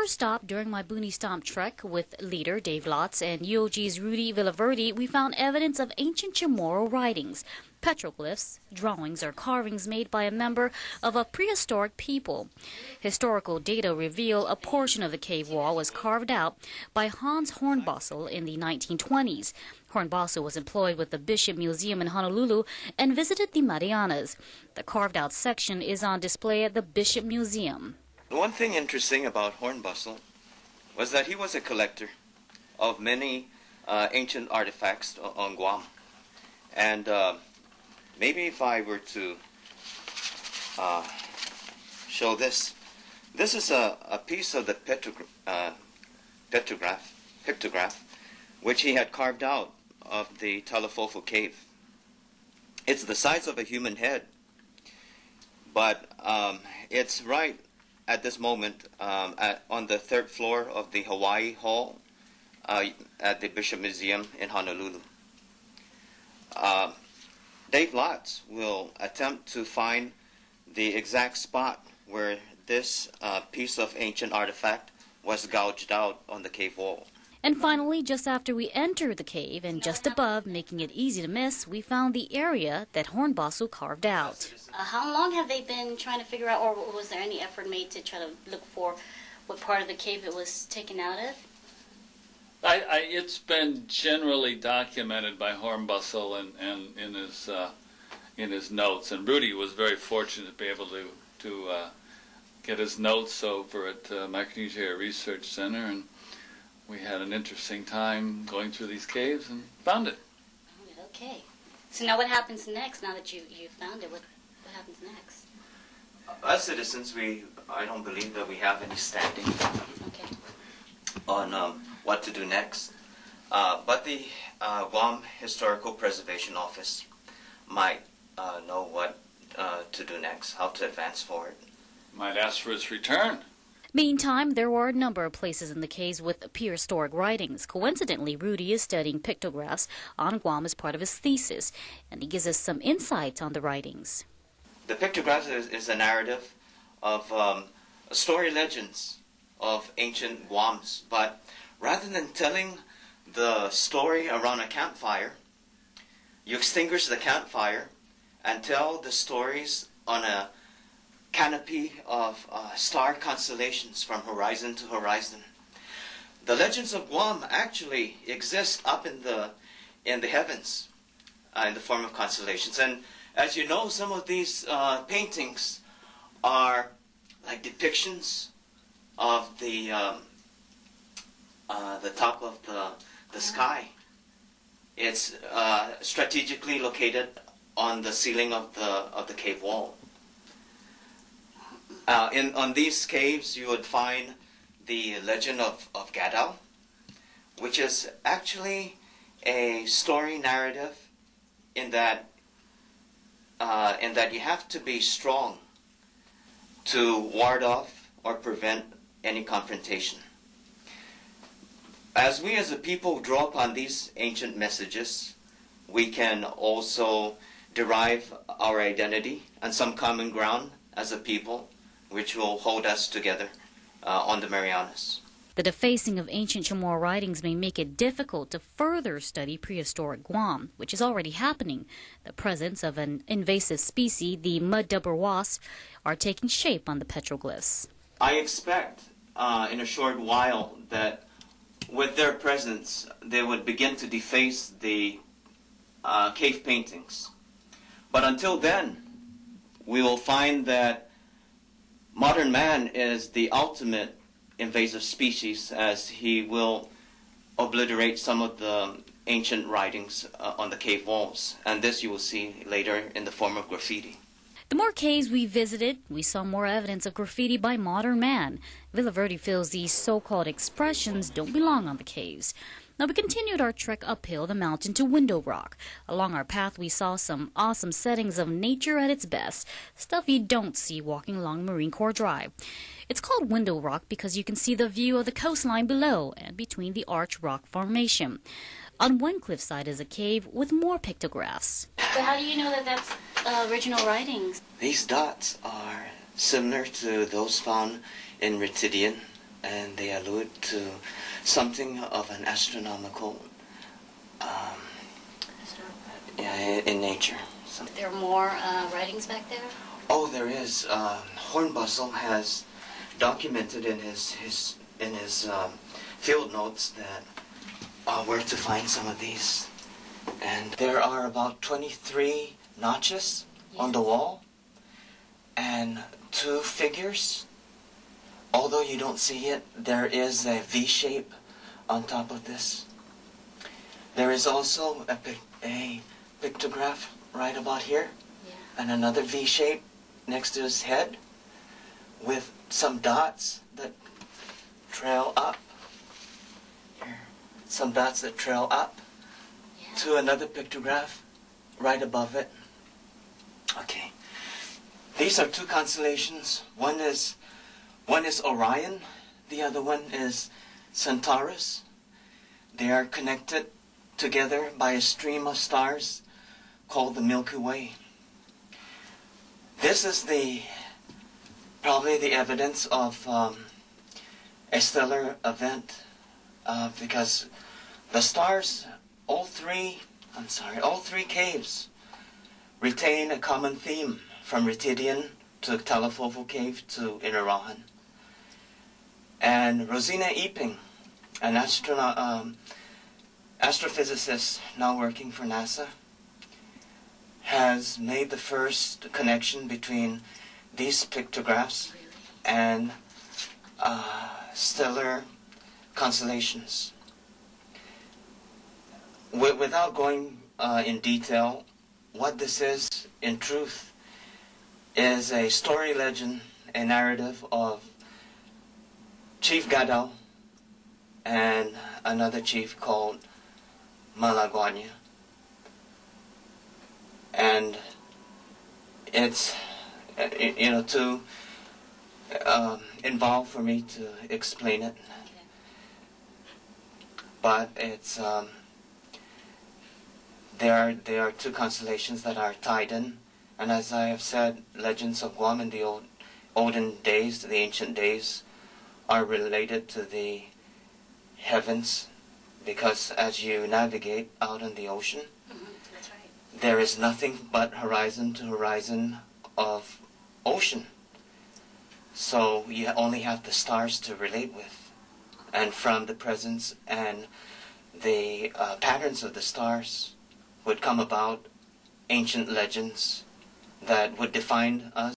first stop during my Booney Stomp trek with leader Dave Lotz and UOG's Rudy Villaverde, we found evidence of ancient Chamorro writings, petroglyphs, drawings or carvings made by a member of a prehistoric people. Historical data reveal a portion of the cave wall was carved out by Hans Hornbostel in the 1920s. Hornbostel was employed with the Bishop Museum in Honolulu and visited the Marianas. The carved-out section is on display at the Bishop Museum. One thing interesting about Hornbostel was that he was a collector of many ancient artifacts on Guam. And maybe if I were to show this. This is a piece of the pictograph which he had carved out of the Talofofo cave. It's the size of a human head, but it's right at this moment on the third floor of the Hawaii Hall at the Bishop Museum in Honolulu. Dave Lotz will attempt to find the exact spot where this piece of ancient artifact was gouged out on the cave wall. And finally, just after we entered the cave and just above, making it easy to miss, we found the area that Hornbostel carved out. How long have they been trying to figure out, or was there any effort made to try to look for what part of the cave it was taken out of? It's been generally documented by Hornbostel and in his notes, and Rudy was very fortunate to be able to get his notes over at Micronesia Research Center, and we had an interesting time going through these caves and found it. Okay. So now what happens next, now that you found it? What happens next? As citizens, I don't believe that we have any standing on what to do next. But the Guam Historical Preservation Office might know what to do next, how to advance forward. Might ask for its return. Meantime, there were a number of places in the caves with prehistoric writings. Coincidentally, Rudy is studying pictographs on Guam as part of his thesis, and he gives us some insights on the writings. The pictographs is a narrative of story legends of ancient Guams, but rather than telling the story around a campfire, you extinguish the campfire and tell the stories on a canopy of star constellations from horizon to horizon. The legends of Guam actually exist up in the heavens in the form of constellations. And as you know, some of these paintings are like depictions of the top of the sky. It's strategically located on the ceiling of the cave wall. On these caves, you would find the legend of Gadao, which is actually a story narrative in that you have to be strong to ward off or prevent any confrontation. As we as a people draw upon these ancient messages, we can also derive our identity and some common ground as a people, which will hold us together on the Marianas. The defacing of ancient Chamorro writings may make it difficult to further study prehistoric Guam, which is already happening. The presence of an invasive species, the mud-dubber wasp, are taking shape on the petroglyphs. I expect in a short while that with their presence, they would begin to deface the cave paintings. But until then, we will find that modern man is the ultimate invasive species, as he will obliterate some of the ancient writings on the cave walls. And this you will see later in the form of graffiti. The more caves we visited, we saw more evidence of graffiti by modern man. Villaverde feels these so-called expressions don't belong on the caves. Now, we continued our trek uphill the mountain to Window Rock. Along our path, we saw some awesome settings of nature at its best, stuff you don't see walking along Marine Corps Drive. It's called Window Rock because you can see the view of the coastline below and between the arch rock formation. On one cliffside is a cave with more pictographs. But how do you know that that's original writings? These dots are similar to those found in Retidian and they allude to something of an astronomical in nature. So. There are more writings back there? Oh, there is. Hornbustle has documented in his field notes that where to find some of these. And there are about 23 notches on the wall and 2 figures. Although you don't see it, there is a V shape on top of this. There is also a pictograph right about here, and another V shape next to his head with some dots that trail up. Here, some dots that trail up to another pictograph right above it. Okay. These are 2 constellations. One is Orion, the other one is Centaurus. They are connected together by a stream of stars called the Milky Way. This is probably the evidence of a stellar event, because the stars, all three caves retain a common theme, from Ritidian to Talofofo cave to Inarahan. And Rosina Iping, an astrophysicist now working for NASA, has made the first connection between these pictographs and stellar constellations. Without going in detail, what this is, in truth, is a story legend, a narrative of Chief Gadao and another chief called Malaguanya. And it's, too involved for me to explain it. But it's, there are 2 constellations that are tied in. And as I have said, legends of Guam in the olden days, the ancient days, are related to the heavens, because as you navigate out in the ocean, that's right, there is nothing but horizon to horizon of ocean. So you only have the stars to relate with. And from the presence and the patterns of the stars would come about ancient legends that would define us.